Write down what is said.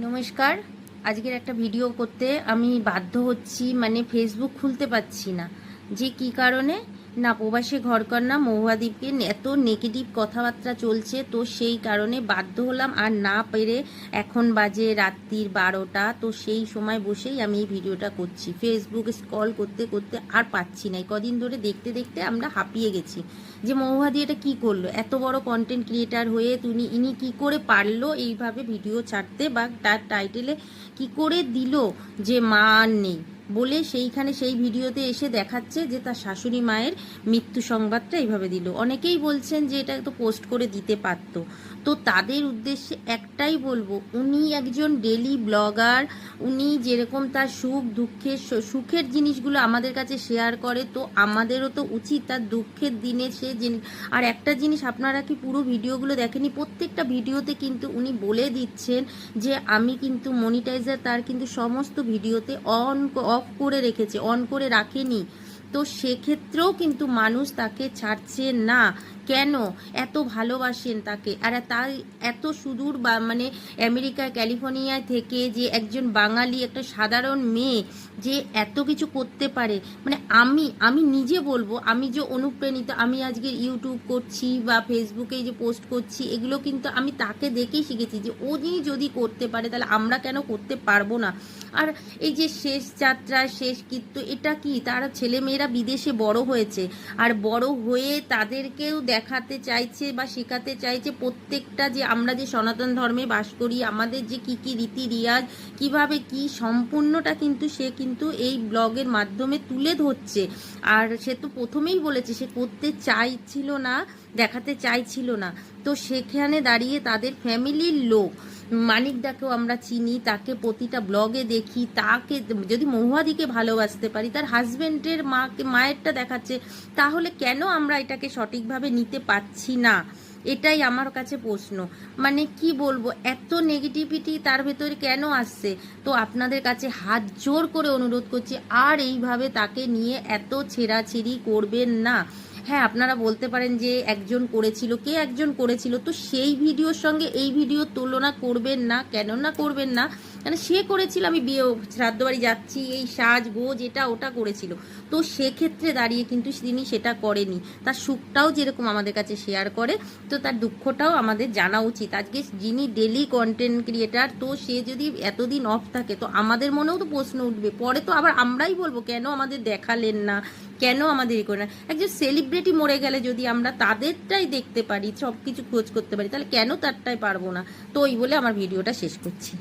নমস্কার। আজকের একটা ভিডিও করতে আমি বাধ্য হচ্ছি, মানে ফেসবুক খুলতে পারছি না। যে কি কারণে না, প্রবাসী ঘরকন্যা মহুয়াদীপকে এত নেগেটিভ কথাবার্তা চলছে, তো সেই কারণে বাধ্য হলাম। আর না পেরে এখন বাজে রাত্রির 12টা, তো সেই সময় বসেই আমি এই ভিডিওটা করছি। ফেসবুক স্ক্রল করতে করতে আর পাচ্ছি না। কদিন ধরে দেখতে দেখতে আমরা হাঁপিয়ে গেছি যে মহুয়াদি এটা কি করলো, এত বড় কন্টেন্ট ক্রিয়েটার হয়ে ইনি কি করে পারলো এইভাবে ভিডিও ছাড়তে, বা তার টাইটেলে কি করে দিল যে মা আর নেই বলে, সেইখানে সেই ভিডিওতে এসে দেখাচ্ছে যে তার শাশুড়ি মায়ের মৃত্যু সংবাদটা এইভাবে দিল। অনেকেই বলছেন যে এটা তো পোস্ট করে দিতে পারতো। তো তাদের উদ্দেশ্যে একটাই বলবো, উনি একজন ডেলি ব্লগার। উনি যেরকম তার সুখ দুঃখের সুখের জিনিসগুলো আমাদের কাছে শেয়ার করে, তো আমাদেরও তো উচিত তার দুঃখের দিনে সে আর একটা জিনিস, আপনারা কি পুরো ভিডিওগুলো দেখেনি? প্রত্যেকটা ভিডিওতে কিন্তু উনি বলে দিচ্ছেন যে আমি কিন্তু মনিটাইজার তার কিন্তু সমস্ত ভিডিওতে অফ করে রেখেছে, অন করে রাখেনি। তো সেক্ষেত্রেও কিন্তু মানুষ তাকে ছাড়ছে না। কেন? এত ভালোবাসেন তাকে। আর তার এত সুদূর বা মানে আমেরিকা ক্যালিফোর্নিয়া থেকে যে একজন বাঙালি, একটা সাধারণ মেয়ে যে এত কিছু করতে পারে, মানে আমি নিজে বলবো, আমি যে অনুপ্রাণিত। আমি আজকে ইউটিউব করছি বা ফেসবুকে যে পোস্ট করছি, এগুলো কিন্তু আমি তাকে দেখেই শিখেছি যে উনি যদি করতে পারে তাহলে আমরা কেন করতে পারবো না। আর এই যে শেষ যাত্রা, শেষ কীর্ত, এটা কি, তারা ছেলেমেয়েরা বিদেশে বড় হয়েছে, আর বড় হয়ে তাদেরকেও দেখাতে চাইছে বা শেখাতে চাইছে প্রত্যেকটা, যে আমরা যে সনাতন ধর্মে বাস করি, আমাদের যে কি কি রীতি রিয়াজ কিভাবে কি, সম্পূর্ণটা কিন্তু সে কিন্তু এই ব্লগের মাধ্যমে তুলে ধরছে। আর সে তো প্রথমেই বলেছে সে করতে চাইছিল না, দেখাতে চাইছিল না। তো সেখানে দাঁড়িয়ে তাদের ফ্যামিলির লোক, মানিকদাকেও আমরা চিনি, তাকে প্রতিটা ব্লগে দেখি। তাকে যদি মহুয়াদিকে ভালোবাসতে পারি, তার হাজবেন্ডের মায়েরটা দেখাচ্ছে, তাহলে কেন আমরা এটাকে সঠিকভাবে নিতে পারছি না? এটাই আমার কাছে প্রশ্ন। মানে কি বলবো, এত নেগেটিভিটি তার ভেতরে কেন আসছে? তো আপনাদের কাছে হাত জোর করে অনুরোধ করছি, আর এইভাবে তাকে নিয়ে এত ছেঁড়াছিঁড়ি করবেন না। হ্যাঁ, আপনারা বলতে পারেন যে একজন করেছিল, কে একজন করেছিল, তো সেই ভিডিওর সঙ্গে এই ভিডিওর তুলনা করবেন না। কেন না করবেন না? মানে সে করেছিল আমি বিয়ে শ্রাদ্ধ বাড়ি যাচ্ছি, এই সাজ গোজ এটা ওটা করেছিল। তো সেক্ষেত্রে দাঁড়িয়ে কিন্তু তিনি সেটা করেনি। তার সুখটাও যেরকম আমাদের কাছে শেয়ার করে, তো তার দুঃখটাও আমাদের জানা উচিত। আজকে যিনি ডেলি কন্টেন্ট ক্রিয়েটার, তো সে যদি এতদিন অফ থাকে, তো আমাদের মনেও তো প্রশ্ন উঠবে। পরে তো আবার আমরাই বলবো কেন আমাদের দেখালেন না, কেন আমাদের ই করে না। একজন সেলিব্রিটি মরে গেলে যদি আমরা তাদেরটাই দেখতে পারি, সব কিছু খোঁজ করতে পারি, তাহলে কেন তারটাই পারবো না? তো ওই বলে আমার ভিডিওটা শেষ করছি।